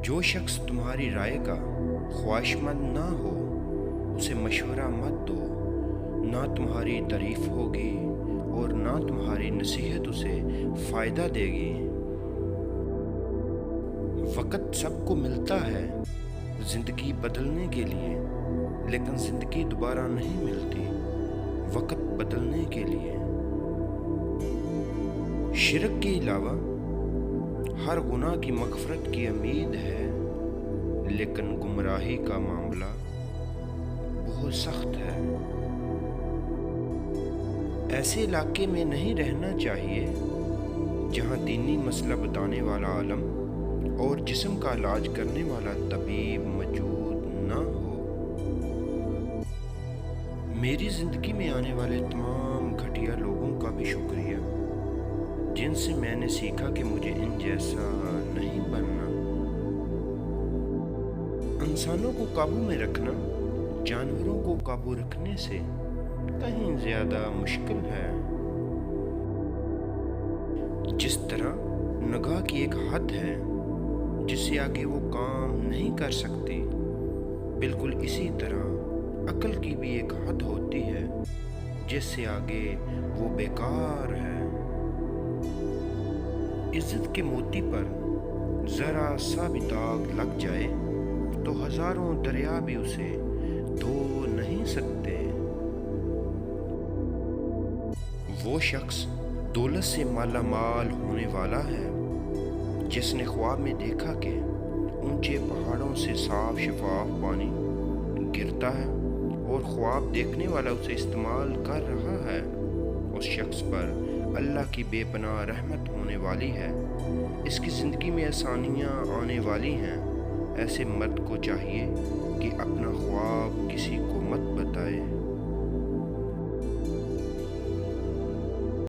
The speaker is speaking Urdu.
جو شخص تمہاری رائے کا خواہشمند نہ ہو اسے مشورہ مت دو، نہ تمہاری تعریف ہوگی اور نہ تمہاری نصیحت اسے فائدہ دے گی۔ وقت سب کو ملتا ہے زندگی بدلنے کے لیے، لیکن زندگی دوبارہ نہیں ملتی وقت بدلنے کے لیے۔ شرک کے علاوہ ہر گناہ کی مغفرت کی امید ہے، لیکن گمراہی کا معاملہ بہت سخت ہے۔ ایسے علاقے میں نہیں رہنا چاہیے جہاں دینی مسئلہ بتانے والا عالم اور جسم کا علاج کرنے والا طبیب موجود نہ ہو۔ میری زندگی میں آنے والے تمام گھٹیا لوگوں کا بھی شکریہ جن سے میں نے سیکھا کہ مجھے ان جیسا نہیں بننا۔ انسانوں کو قابو میں رکھنا جانوروں کو قابو رکھنے سے کہیں زیادہ مشکل ہے۔ جس طرح نگاہ کی ایک حد ہے جس سے آگے وہ کام نہیں کر سکتی، بالکل اسی طرح عقل کی بھی ایک حد ہوتی ہے جس سے آگے وہ بیکار ہے۔ عزت کے موتی پر ذرا سا بھی داغ لگ جائے تو ہزاروں دریا بھی اسے دھو نہیں سکتے۔ وہ شخص دولت سے مالا مال ہونے والا ہے جس نے خواب میں دیکھا کہ اونچے پہاڑوں سے صاف شفاف پانی گرتا ہے اور خواب دیکھنے والا اسے استعمال کر رہا ہے۔ اس شخص پر اللہ کی بے پناہ رحمت ہونے والی ہے، اس کی زندگی میں آسانیاں آنے والی ہیں۔ ایسے مرد کو چاہیے کہ اپنا خواب